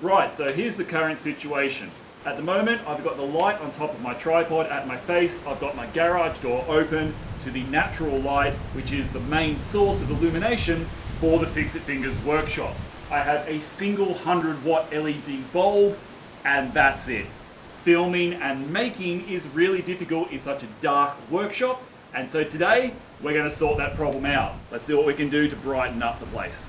Right, so here's the current situation. At the moment, I've got the light on top of my tripod at my face. I've got my garage door open to the natural light, which is the main source of illumination for the Fixit Fingers workshop. I have a single 100-watt LED bulb, and that's it. Filming and making is really difficult in such a dark workshop, and so today, we're going to sort that problem out. Let's see what we can do to brighten up the place.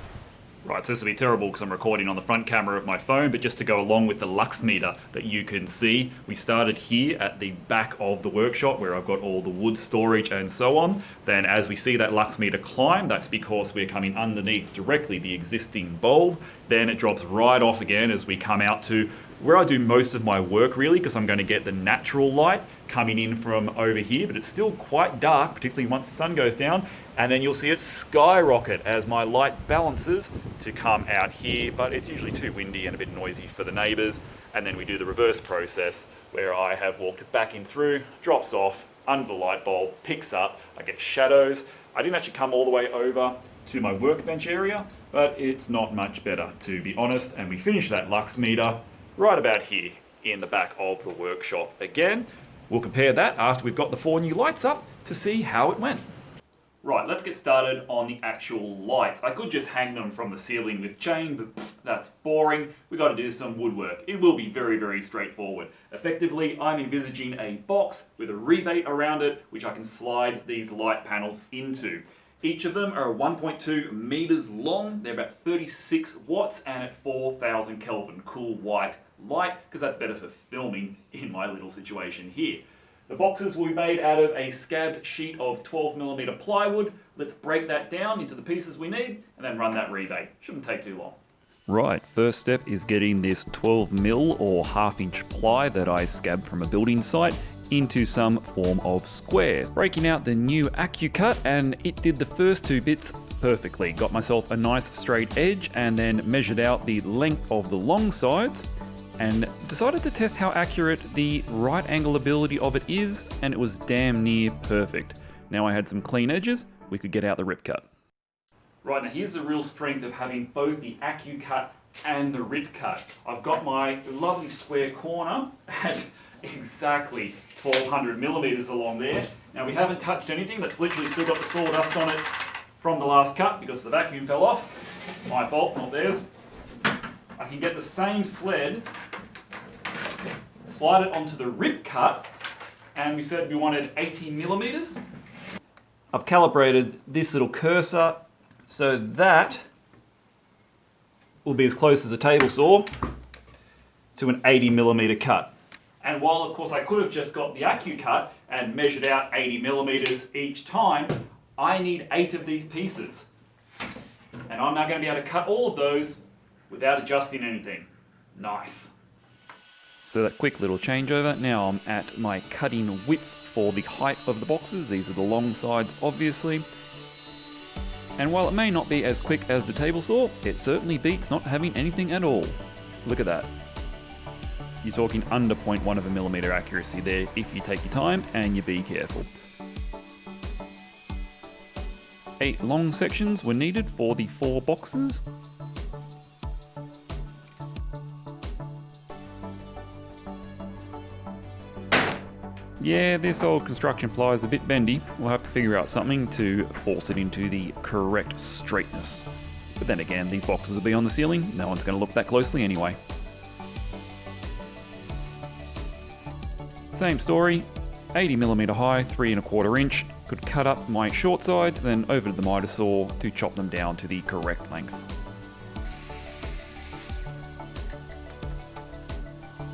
Right, so this will be terrible because I'm recording on the front camera of my phone, but just to go along with the lux meter that you can see, we started here at the back of the workshop where I've got all the wood storage and so on. Then as we see that lux meter climb, that's because we're coming underneath directly the existing bulb. Then it drops right off again as we come out to where I do most of my work really, because I'm going to get the natural light coming in from over here, but it's still quite dark, particularly once the sun goes down. And then you'll see it skyrocket as my light balances to come out here, but it's usually too windy and a bit noisy for the neighbors. And then we do the reverse process where I have walked back in through, drops off under the light bulb, picks up, I get shadows. I didn't actually come all the way over to my workbench area, but it's not much better to be honest. And we finish that lux meter right about here in the back of the workshop again. We'll compare that after we've got the 4 new lights up to see how it went. Right, let's get started on the actual lights. I could just hang them from the ceiling with chain, but that's boring. We've got to do some woodwork. It will be very, very straightforward. Effectively, I'm envisaging a box with a rebate around it, which I can slide these light panels into. Each of them are 1.2 meters long. They're about 36 watts and at 4,000 Kelvin. Cool white light, because that's better for filming in my little situation here. The boxes will be made out of a scabbed sheet of 12mm plywood. Let's break that down into the pieces we need and then run that rebate. Shouldn't take too long. Right, first step is getting this 12mm or half-inch ply that I scabbed from a building site into some form of square. Breaking out the new AccuCut, and it did the first 2 bits perfectly. Got myself a nice straight edge and then measured out the length of the long sides and decided to test how accurate the right angle ability of it is, and it was damn near perfect. Now I had some clean edges, we could get out the rip cut. Right, now here's the real strength of having both the AccuCut and the rip cut. I've got my lovely square corner at exactly 1200mm along there. Now we haven't touched anything, that's literally still got the sawdust on it from the last cut because the vacuum fell off. My fault, not theirs. I can get the same sled, slide it onto the rip cut, and we said we wanted 80mm. I've calibrated this little cursor so that will be as close as a table saw to an 80mm cut. And while of course I could have just got the AccuCut and measured out 80mm each time, I need 8 of these pieces. And I'm now going to be able to cut all of those without adjusting anything. Nice. So that quick little changeover, now I'm at my cutting width for the height of the boxes. These are the long sides obviously. And while it may not be as quick as the table saw, it certainly beats not having anything at all. Look at that. You're talking under 0.1 of a millimeter accuracy there if you take your time and you be careful. 8 long sections were needed for the 4 boxes. Yeah, this old construction ply is a bit bendy. We'll have to figure out something to force it into the correct straightness. But then again, these boxes will be on the ceiling. No one's going to look that closely anyway. Same story, 80mm high, 3¼ inch. Could cut up my short sides, then over to the miter saw to chop them down to the correct length.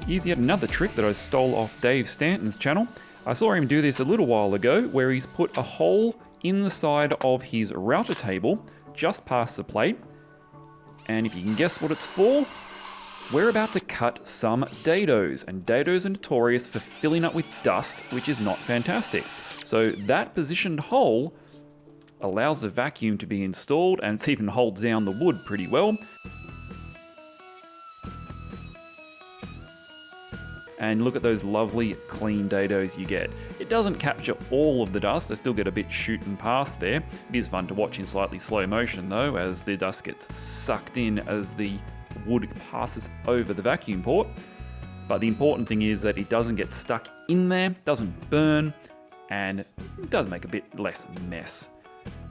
Here's yet another trick that I stole off Dave Stanton's channel. I saw him do this a little while ago, where he's put a hole in the side of his router table, just past the plate. And if you can guess what it's for, we're about to cut some dados, and dados are notorious for filling up with dust, which is not fantastic. So that positioned hole allows the vacuum to be installed, and it even holds down the wood pretty well. And look at those lovely clean dados you get. It doesn't capture all of the dust, I still get a bit shooting past there. It is fun to watch in slightly slow motion though, as the dust gets sucked in as the wood passes over the vacuum port. But the important thing is that it doesn't get stuck in there, doesn't burn, and it does make a bit less mess.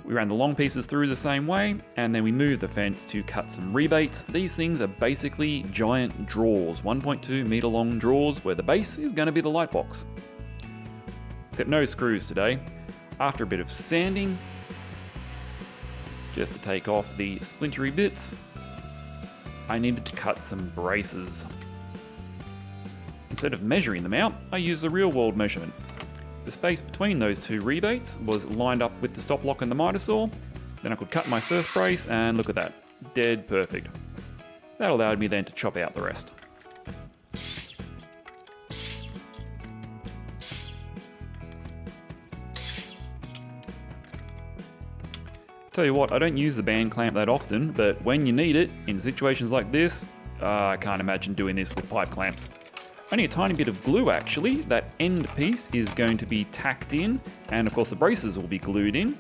We ran the long pieces through the same way, and then we moved the fence to cut some rebates. These things are basically giant drawers, 1.2 meter long drawers, where the base is going to be the light box. Except no screws today. After a bit of sanding, just to take off the splintery bits, I needed to cut some braces. Instead of measuring them out, I used a real-world measurement. The space between those two rebates was lined up with the stop lock and the miter saw. Then I could cut my first brace, and look at that, dead perfect. That allowed me then to chop out the rest. Tell you what, I don't use the band clamp that often, but when you need it, in situations like this, I can't imagine doing this with pipe clamps. Only a tiny bit of glue actually. That end piece is going to be tacked in, and of course the braces will be glued in,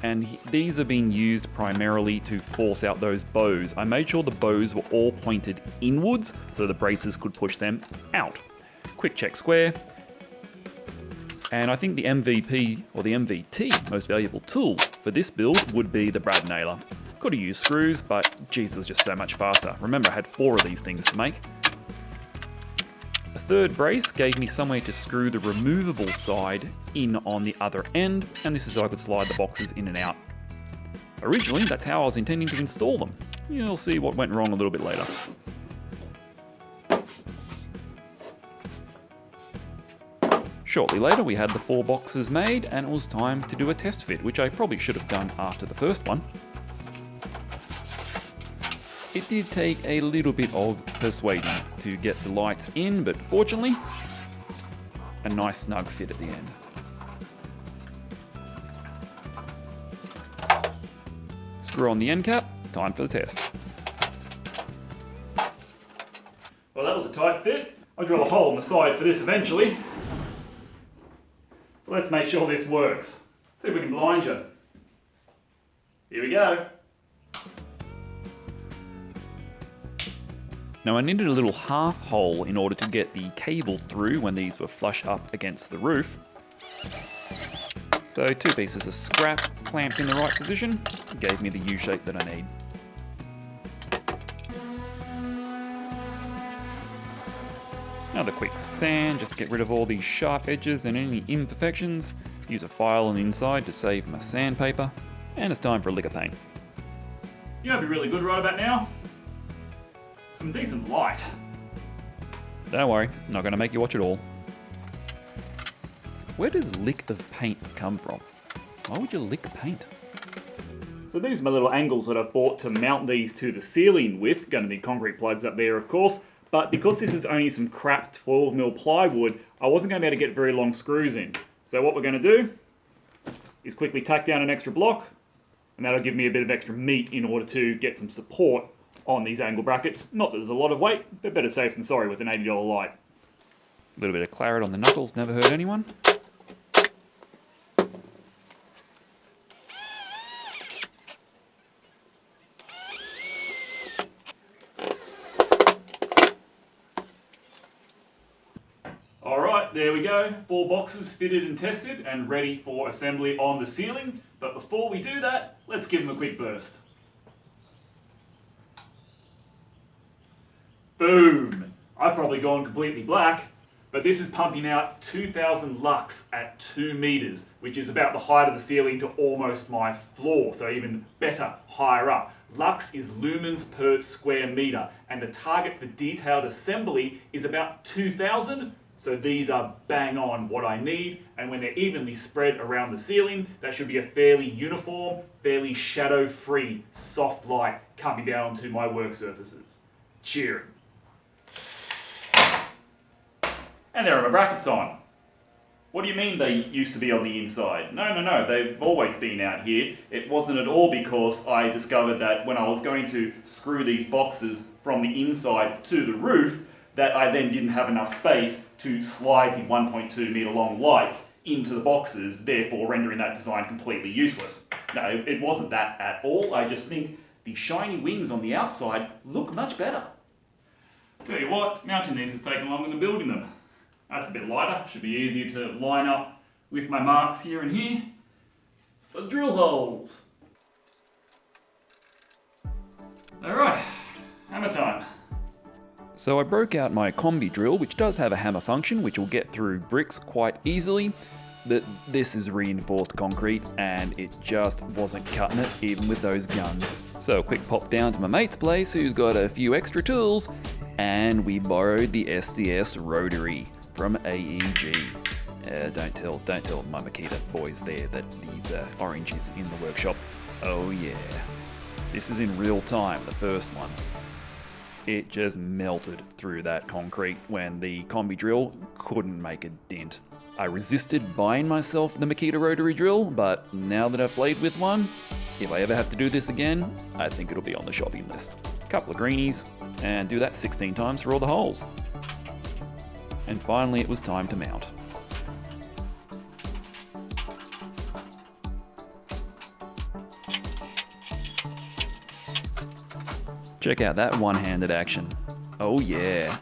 and these are being used primarily to force out those bows. I made sure the bows were all pointed inwards so the braces could push them out. Quick check square. And I think the MVP, or the MVT, most valuable tool for this build would be the brad nailer. Could have used screws, but geez, it was just so much faster. Remember, I had 4 of these things to make. A third brace gave me somewhere to screw the removable side in on the other end, and this is so I could slide the boxes in and out. Originally, that's how I was intending to install them. You'll see what went wrong a little bit later. Shortly later, we had the 4 boxes made, and it was time to do a test fit, which I probably should have done after the first one. It did take a little bit of persuading to get the lights in, but fortunately, a nice snug fit at the end. Screw on the end cap, time for the test. Well, that was a tight fit. I'll drill a hole in the side for this eventually. But let's make sure this works. See if we can blind you. Here we go. Now I needed a little half hole in order to get the cable through when these were flush up against the roof. So 2 pieces of scrap clamped in the right position gave me the U shape that I need. Another quick sand just to get rid of all these sharp edges and any imperfections. Use a file on the inside to save my sandpaper. And it's time for a lick of paint. You know, it'd be really good right about now. Some decent light. Don't worry, I'm not going to make you watch it all. Where does lick of paint come from? Why would you lick paint? So these are my little angles that I've bought to mount these to the ceiling with. Going to need concrete plugs up there, of course. But because this is only some crap 12mm plywood, I wasn't going to be able to get very long screws in. So what we're going to do is quickly tack down an extra block, and that'll give me a bit of extra meat in order to get some support on these angle brackets. Not that there's a lot of weight, but better safe than sorry with an $80 light. A little bit of claret on the knuckles, never hurt anyone. Alright, there we go. 4 boxes fitted and tested and ready for assembly on the ceiling. But before we do that, let's give them a quick burst. Boom! I've probably gone completely black, but this is pumping out 2000 lux at 2 meters, which is about the height of the ceiling to almost my floor, so even better, higher up. Lux is lumens per square meter, and the target for detailed assembly is about 2000, so these are bang on what I need, and when they're evenly spread around the ceiling, that should be a fairly uniform, fairly shadow-free, soft light coming down onto my work surfaces. Cheering. And there are my brackets on. What do you mean they used to be on the inside? No, they've always been out here. It wasn't at all because I discovered that when I was going to screw these boxes from the inside to the roof, that I then didn't have enough space to slide the 1.2 meter long lights into the boxes, therefore rendering that design completely useless. No, it wasn't that at all. I just think the shiny wings on the outside look much better. Tell you what, mounting these has taken longer than building them. That's a bit lighter, should be easier to line up with my marks here and here. For drill holes. Alright, hammer time. So I broke out my combi drill, which does have a hammer function, which will get through bricks quite easily, but this is reinforced concrete and it just wasn't cutting it even with those guns. So a quick pop down to my mate's place who's got a few extra tools, and we borrowed the SDS rotary from AEG. Don't tell my Makita boys there that these orange is in the workshop. Oh yeah. This is in real time, the first one. It just melted through that concrete when the combi drill couldn't make a dent. I resisted buying myself the Makita rotary drill, but now that I've played with one, if I ever have to do this again, I think it'll be on the shopping list. Couple of greenies, and do that 16 times for all the holes. And finally it was time to mount. Check out that one-handed action. Oh yeah.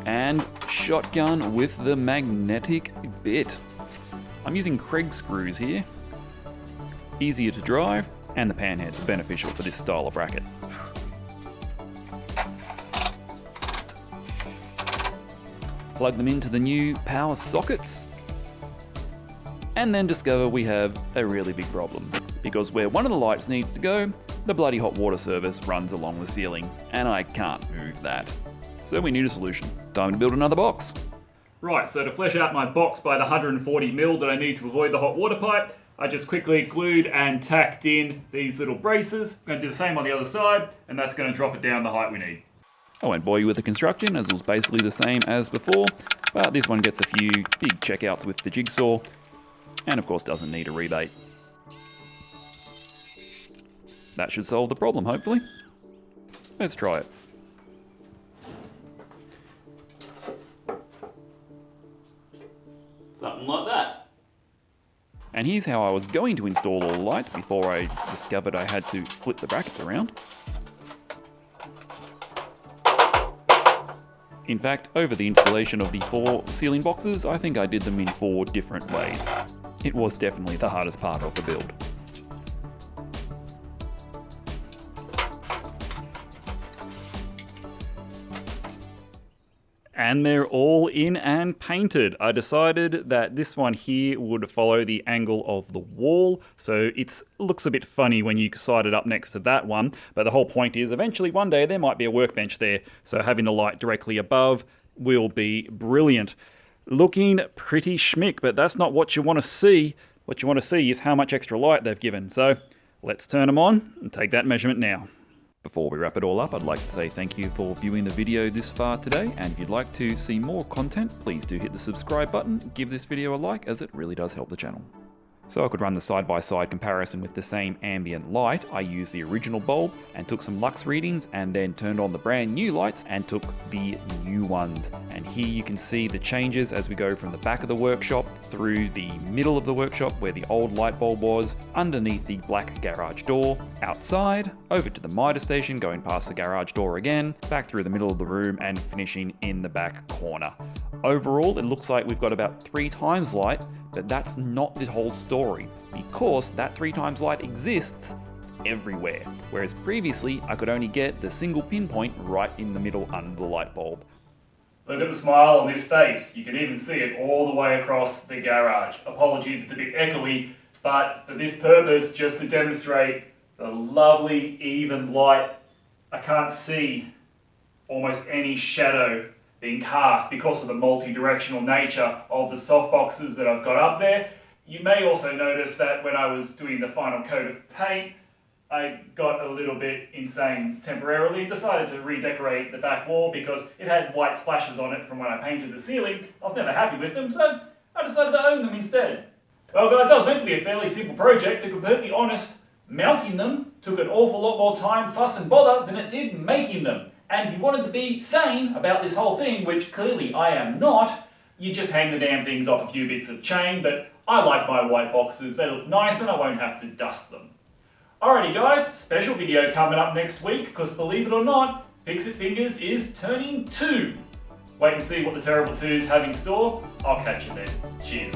And shotgun with the magnetic bit. I'm using Kreg screws here. Easier to drive, and the panheads are beneficial for this style of bracket. Plug them into the new power sockets, and then discover we have a really big problem. Because where one of the lights needs to go, the bloody hot water service runs along the ceiling, and I can't move that. So we need a solution. Time to build another box. Right, so to flesh out my box by the 140mm that I need to avoid the hot water pipe, I just quickly glued and tacked in these little braces. I'm going to do the same on the other side, and that's going to drop it down the height we need. I won't bore you with the construction, as it was basically the same as before, but this one gets a few big checkouts with the jigsaw, and of course doesn't need a rebate. That should solve the problem, hopefully. Let's try it. Something like that. And here's how I was going to install all the lights before I discovered I had to flip the brackets around. In fact, over the installation of the 4 ceiling boxes, I think I did them in 4 different ways. It was definitely the hardest part of the build. And they're all in and painted. I decided that this one here would follow the angle of the wall, so it looks a bit funny when you side it up next to that one, but the whole point is eventually one day there might be a workbench there, so having the light directly above will be brilliant. Looking pretty schmick, but that's not what you want to see. What you want to see is how much extra light they've given, so let's turn them on and take that measurement now. Before we wrap it all up, I'd like to say thank you for viewing the video this far today, and if you'd like to see more content, please do hit the subscribe button, give this video a like, as it really does help the channel. So I could run the side-by-side comparison with the same ambient light. I used the original bulb and took some lux readings, and then turned on the brand new lights and took the new ones. And here you can see the changes as we go from the back of the workshop through the middle of the workshop where the old light bulb was, underneath the black garage door, outside, over to the Mitre station, going past the garage door again, back through the middle of the room and finishing in the back corner. Overall, it looks like we've got about 3 times light, but that's not the whole story, because that 3 times light exists everywhere, whereas previously I could only get the single pinpoint right in the middle under the light bulb. Look at the smile on this face. You can even see it all the way across the garage. Apologies, it's a bit echoey, but for this purpose, just to demonstrate the lovely even light, I can't see almost any shadow being cast because of the multi-directional nature of the softboxes that I've got up there. You may also notice that when I was doing the final coat of paint, I got a little bit insane temporarily, decided to redecorate the back wall because it had white splashes on it from when I painted the ceiling. I was never happy with them, so I decided to own them instead. Well guys, that was meant to be a fairly simple project. To be completely honest, mounting them took an awful lot more time, fuss and bother than it did making them. And if you wanted to be sane about this whole thing, which clearly I am not, you just hang the damn things off a few bits of chain, but I like my white boxes. They look nice and I won't have to dust them. Alrighty guys, special video coming up next week, because believe it or not, Fixit Fingers is turning 2. Wait and see what the terrible 2s have in store. I'll catch you then. Cheers.